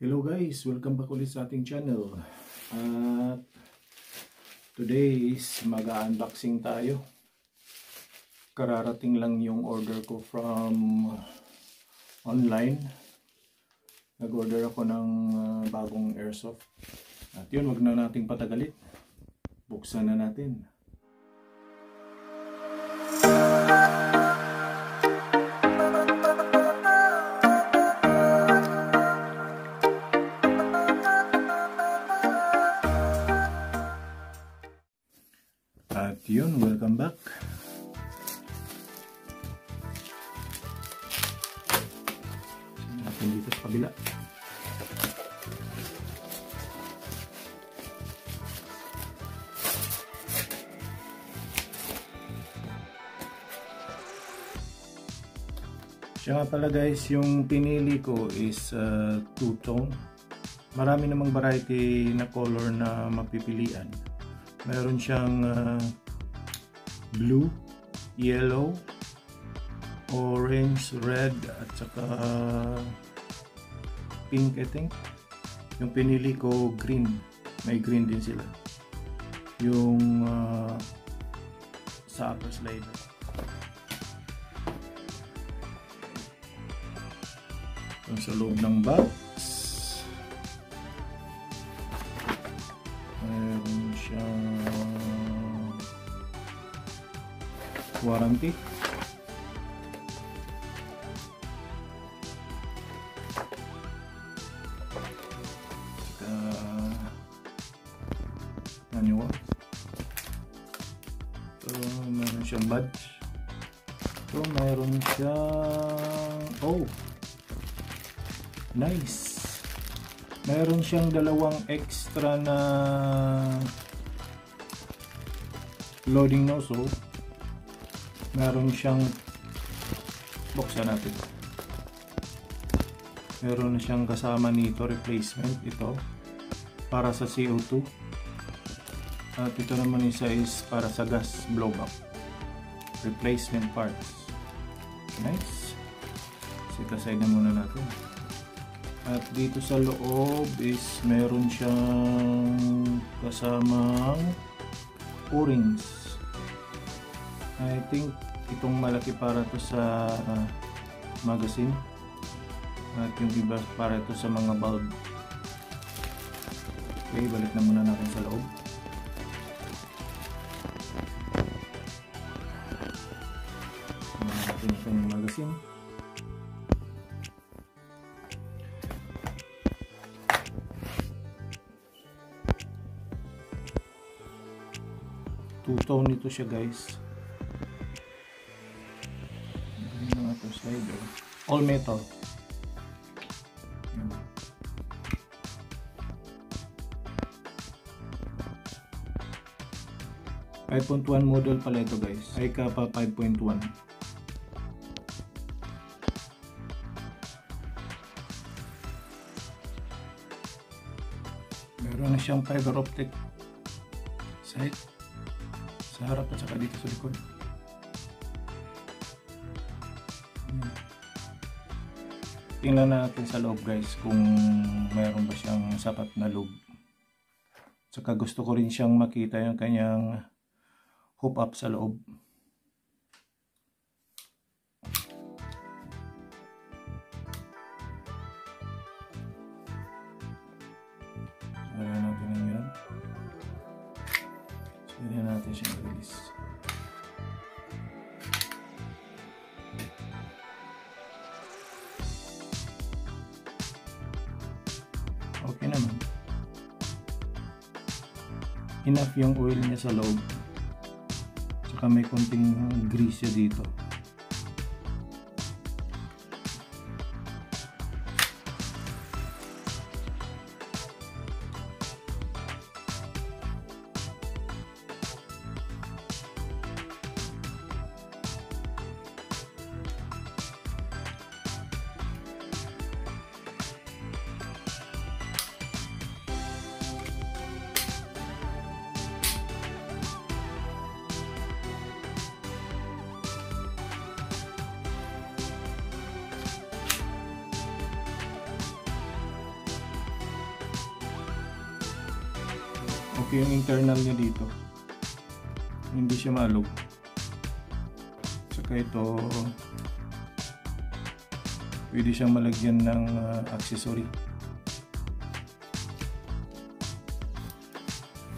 Hello guys, welcome back ulit sa ating channel. At today is mag-unboxing tayo. Kararating lang yung order ko from online. Nag-order ako ng bagong airsoft. At yun, wag na nating patagalin. Buksan na natin. At yun, welcome back. Natin dito sa kabila. Siya nga pala guys, yung pinili ko is two-tone. Marami namang variety na color na mapipilian. Meron siyang blue, yellow, orange, red, at saka pink I think. Yung pinili ko green, may green din sila. Yung sa upper slider. Yung sa loob ng box, meron siyang warranty. Manual. So, meron siyang badge. So, meron siyang nice. Meron siyang dalawang extra na loading nozzle. Meron siyang, buksan natin. Meron siyang kasama nito replacement, ito para sa CO2. At ito naman isa is para sa gas blowback. Replacement parts. Nice. Set aside na muna natin. At dito sa loob is meron siyang kasamang o-rings. I think itong malaki para to sa magazine. At yung iba para to sa mga bulb. Okay, balik na muna natin sa loob. Natin ito yung magazine. Two-tone nito siya guys. Slider. All metal. 5.1 model pala ito guys. iCapa 5.1. Meron na siyang fiber optic sight sa harap at saka dito sa likod. Tingnan natin sa loob guys kung mayroon ba siyang sapat na loob. Saka gusto ko rin siyang makita yung kanyang hoop up sa loob. Ayan natin yan. Ayan natin siyang release. Okay naman. Enough yung oil niya sa loob. Saka may konting grease dito. Okay yung internal niya dito, hindi siya maalog. Saka ito, pwede siyang malagyan ng accessory.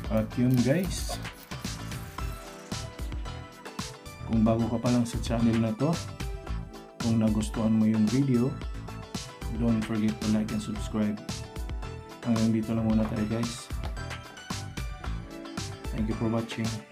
At yun guys, kung bago ka pa lang sa channel na to, kung nagustuhan mo yung video, don't forget to like and subscribe. Hanggang dito lang muna tayo guys. Thank you for watching.